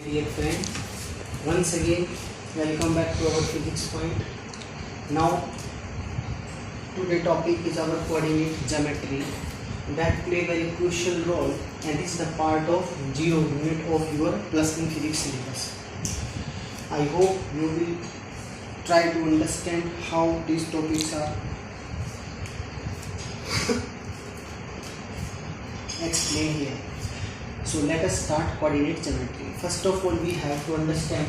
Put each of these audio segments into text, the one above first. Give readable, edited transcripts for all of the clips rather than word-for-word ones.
Dear friends, once again welcome back to our physics point. Now today topic is our coordinate geometry that play very crucial role and is the part of 0 unit of your plus in physics syllabus. I hope you will try to understand how these topics are explained here. So let us start coordinate geometry. First of all, we have to understand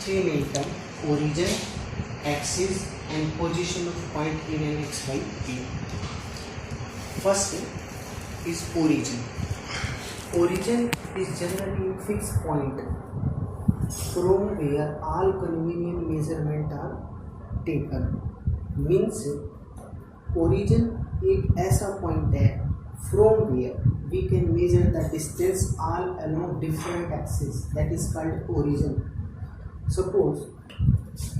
three main terms: origin, axis, and position of point in an xy plane. First is origin. Origin is generally a fixed point from where all convenient measurements are taken. Means origin एक ऐसा point है from where we can measure the distance all along different axes, that is called origin. Suppose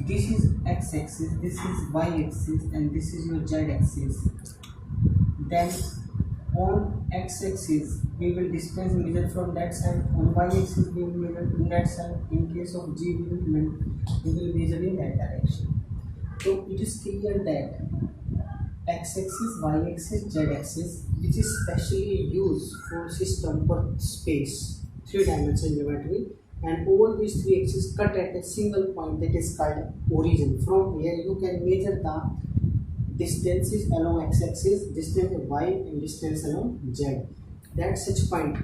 this is x axis, this is y axis, and this is your z axis. Then on x axis we will distance measure from that side, on y axis we will measure in that side. In case of g we will measure in that direction. So it is clear that x-axis, y-axis, z-axis, which is specially used for system for space, three-dimensional geometry, and all these three axes cut at a single point that is called origin. From here you can measure the distances along x-axis, distance y, and distance along z. That such point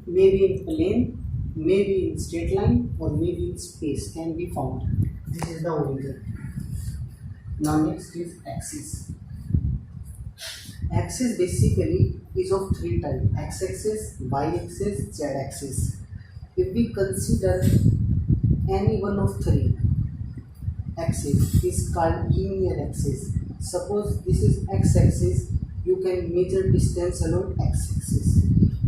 may be in plane, maybe in straight line, or maybe in space can be found. This is the origin. Now next is axis. Axis basically is of three types: x-axis, y-axis, z-axis. If we consider any one of three axis is called linear axis. Suppose this is x-axis, you can measure distance along x-axis.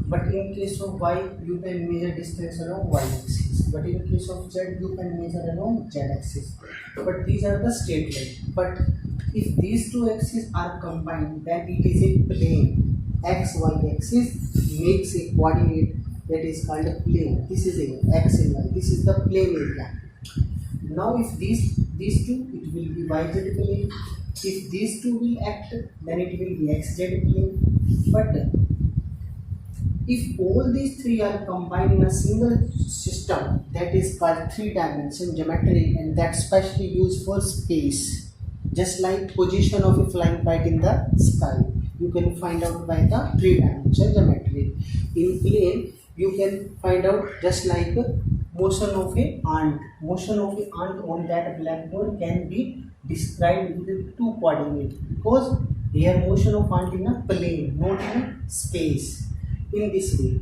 But in case of y, you can measure distance along y-axis. But in case of z, you can measure along z-axis. But these are the straight line. But if these two axes are combined, then it is a plane. X-Y axis makes a coordinate that is called a plane. This is a x and y. This is the plane area. Now, if these two, it will be YZ plane. If these two will act, then it will be XZ plane. But if all these three are combined in a single system, that is called three-dimensional geometry, and that's specially used for space. Just like position of a flying kite in the sky, you can find out by the three-dimensional geometry. In plane, you can find out just like motion of a ant. Motion of a ant on that blackboard can be described with two coordinates, because here motion of ant in a plane, not in a space. In this way,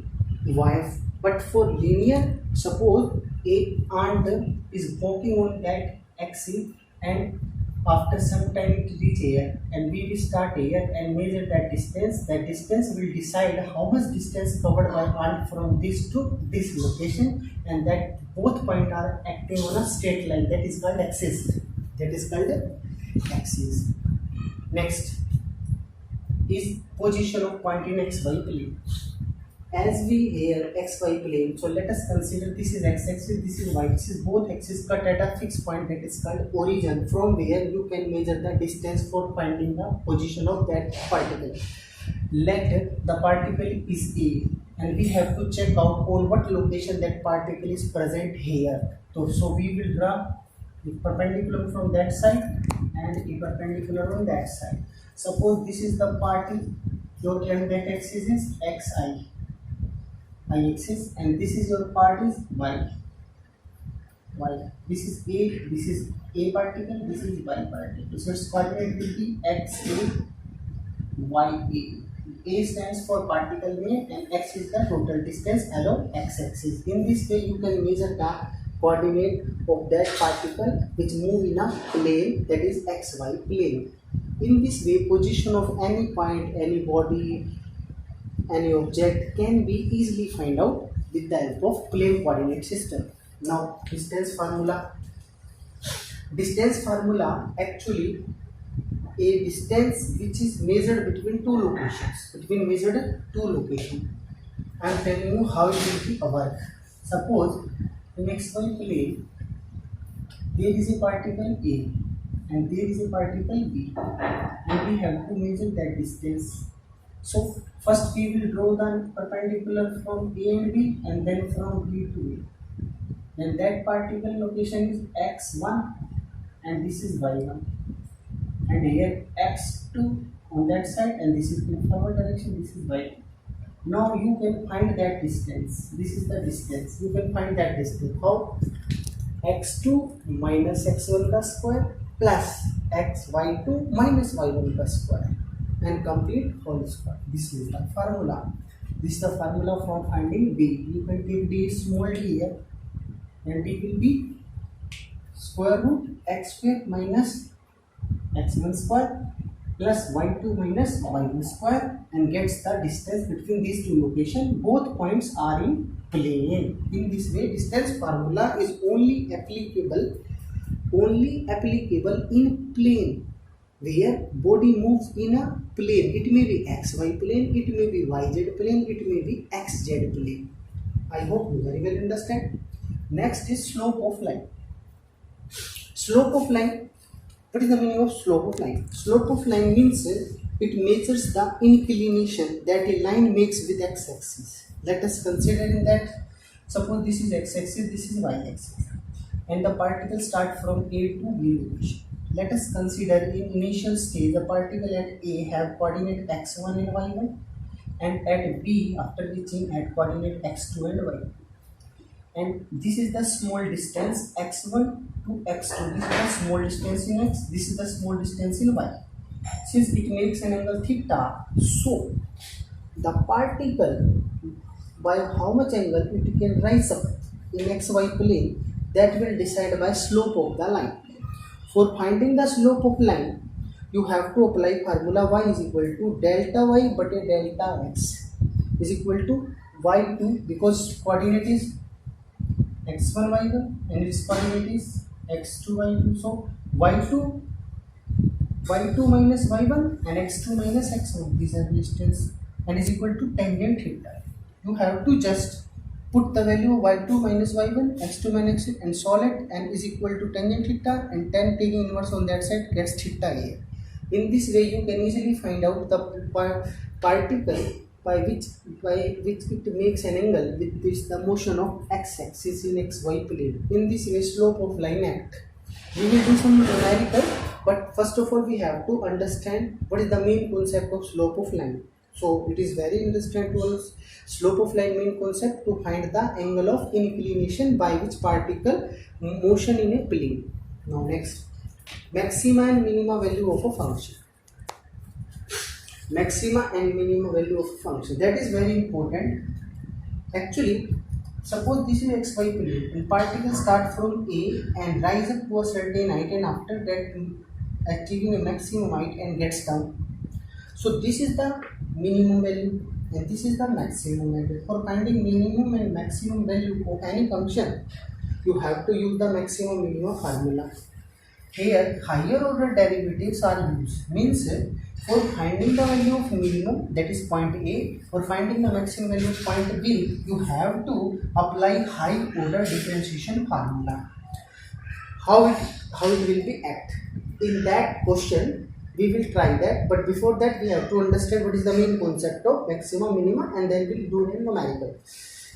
why? But for linear, suppose a ant is walking on that axis, and after some time it reach here, and we will start here and measure that distance. That distance will decide how much distance covered by ant from this to this location, and that both points are acting on a straight line. That is called axis. That is called axis. Next is position of point in xy plane. As we here xy plane, so let us consider this is x-axis, this is y-axis. Both axes cut at a fixed point that is called origin, from where you can measure the distance for finding the position of that particle. Let the particle is A, and we have to check out on what location that particle is present here. So we will draw a perpendicular from that side and a perpendicular on that side. Suppose this is the part your that axis is xi. Y-axis, and this is your part is y. This is A, this is A particle, this is Y particle. So its coordinate will be XA, YA. A stands for particle name and X is the total distance along x-axis. In this way, you can measure the coordinate of that particle which move in a plane, that is XY plane. In this way, position of any point, any body, any object can be easily find out with the help of plane coordinate system. Now distance formula. Distance formula actually a distance which is measured between two locations. I am telling you how it will be work. Suppose in xy plane there is a particle A and there is a particle B and we have to measure that distance. So first we will draw the perpendicular from A and B and then from B to A. Then that particle location is x1 and this is y1 and here x2 on that side and this is in forward direction, this is y2. Now you can find that distance. This is the distance. You can find that distance. How? x2 minus x1 का square plus xy2 minus y1 का square and complete whole square. This is the formula. This is the formula for finding b. You can take d small d here and it will be square root x square minus x1 square plus y2 minus y1 square and gets the distance between these two locations. Both points are in plane. In this way, distance formula is only applicable in plane where body moves in a plane. It may be xy plane, it may be yz plane, it may be xz plane. I hope you very well understand. Next is slope of line. Slope of line. What is the meaning of slope of line? Slope of line means it measures the inclination that a line makes with x-axis. Let us consider in that, suppose this is x-axis, this is y-axis and the particles start from A to B location. Let us consider in initial stage the particle at A have coordinate x1 and y1 and at B after reaching at coordinate x2 and y2. And this is the small distance x1 to x2. This is the small distance in x. This is the small distance in y. Since it makes an angle theta, so the particle by how much angle it can rise up in xy plane, that will decide by slope of the line. For finding the slope of line, you have to apply formula y is equal to delta y but a delta x is equal to y2 because coordinate is x1 y1 and its coordinate is x2 y2. So y2 minus y1 and x2 minus x1, these are distance and is equal to tangent theta. You have to just put the value of y2 minus y1, x2 minus x and solve it and is equal to tangent theta and tan taking inverse on that side gets theta here. In this way you can easily find out the particle by which it makes an angle with which the motion of x-axis in xy plane. In this way slope of line act. We will do some numerical, but first of all we have to understand what is the main concept of slope of line. So it is very interesting to us. Slope of line main concept to find the angle of inclination by which particle motion in a plane. Now next, maxima and minima value of a function. Maxima and minima value of a function, that is very important. Actually, suppose this is xy plane and particles start from A and rise up to a certain height and after that achieving a maximum height and gets down. So this is the minimum value and this is the maximum value. For finding minimum and maximum value of any function, you have to use the maximum minimum formula. Here higher order derivatives are used. Means for finding the value of minimum, that is point A, for finding the maximum value of point B, you have to apply high order differentiation formula. How it will be act? In that question we will try that, but before that we have to understand what is the main concept of maximum, minima, and then we'll do a numerical.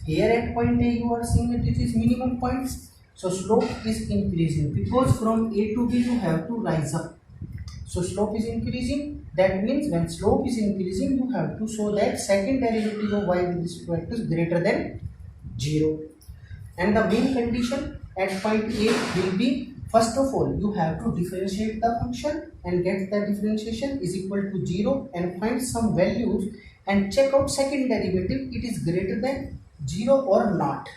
Here at point A you are seeing that it is minimum points. So slope is increasing because from A to B you have to rise up. So slope is increasing. That means when slope is increasing, you have to show that second derivative of y with respect to is greater than 0. And the main condition at point A will be, first of all, you have to differentiate the function and get the differentiation is equal to 0 and find some values and check out second derivative, it is greater than 0 or not.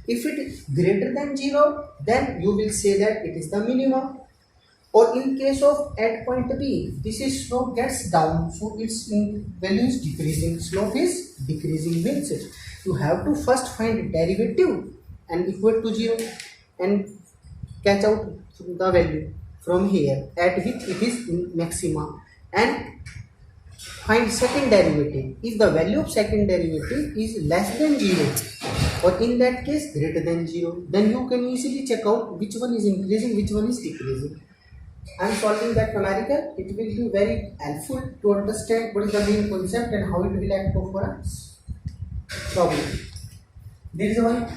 If it is greater than 0, then you will say that it is the minimum. Or in case of at point B, this is slope gets down, so its value is decreasing. Slope is decreasing means you have to first find derivative and equal to 0 and catch out the value from here at which it is maxima and find second derivative. If the value of second derivative is less than 0, or in that case greater than 0. Then you can easily check out which one is increasing, which one is decreasing. I am solving that numerical. It will be very helpful to understand what is the main concept and how it will act for a problem. There is why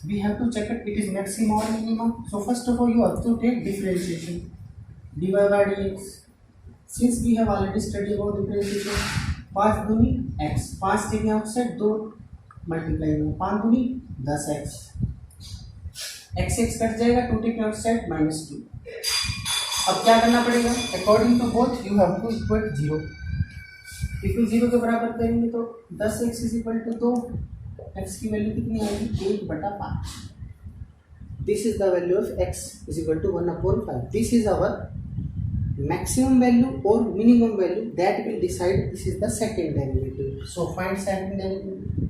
we have to check it is maximum or minimum. So first of all you have to take differentiation. dy by dx. Since we have already studied about differentiation, 5 दूनी x, 5 take outside 2 multiply में 5 दूनी 10x, x cut जाएगा 2 take outside -2. अब क्या करना पड़ेगा? According to both you have to equal 0. Equal 0 के बराबर करेंगे तो 10x is equal to 2, x की वैल्यू कितनी आएगी 1/5. This is the value of x is equal to 1/5. This is our maximum value or minimum value that will decide. This is the second derivative. So find second derivative.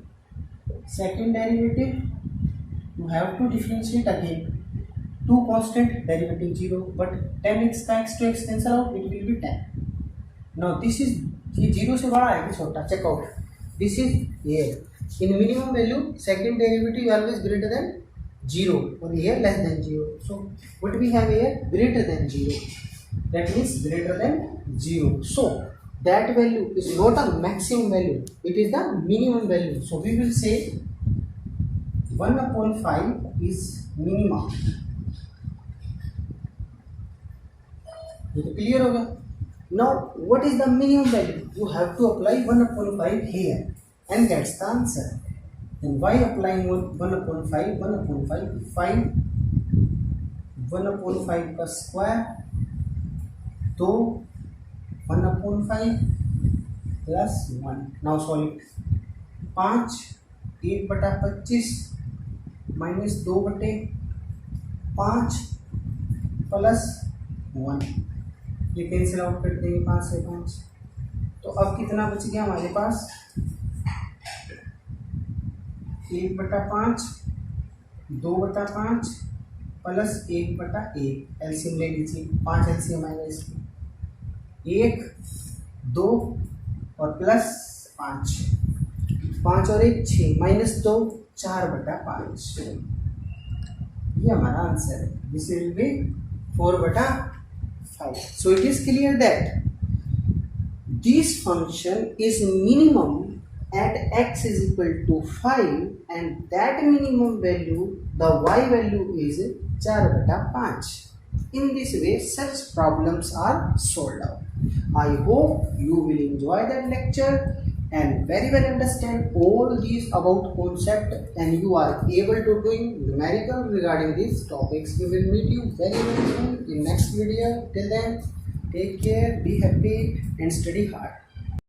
Second derivative you have to differentiate again. Two constant derivative 0, but 10x का x to x cancel out, it will be 10. Now this is ये 0 से बड़ा है कि छोटा? Check out. This is here. In minimum value second derivative always greater than 0 or here less than 0. So what we have here? Greater than 0. That means greater than 0. So that value is not a maximum value, it is the minimum value. So we will say 1/5 is minimum. ये तो clear होगा. Now what is the minimum value? You have to apply 1/5 here and that's the answer. Then why applying 1/5? 1/5 5 1/5 का square तो 1/5 plus 1. Now solve. 5 1/25 minus 2/5 plus 1. ये cancel out कर देंगे 5 से 5. तो अब कितना बच गया हमारे पास? 1/5 2/5 प्लस 1/1. एलसीएम ले लीजिए. 5 एलसीएम आएगा इसमें. 1 2 और प्लस 5. 5 और 1 6 माइनस 2 4/5. ये हमारा आंसर है. This will be 4/5. So it is clear that this function is minimum at x is equal to 5 and that minimum value, the y value is 4/5. In this way such problems are solved out. I hope you will enjoy that lecture and very well understand all these about concept and you are able to doing numerical regarding these topics. We will meet you very soon in next video. Till then, take care, be happy and study hard.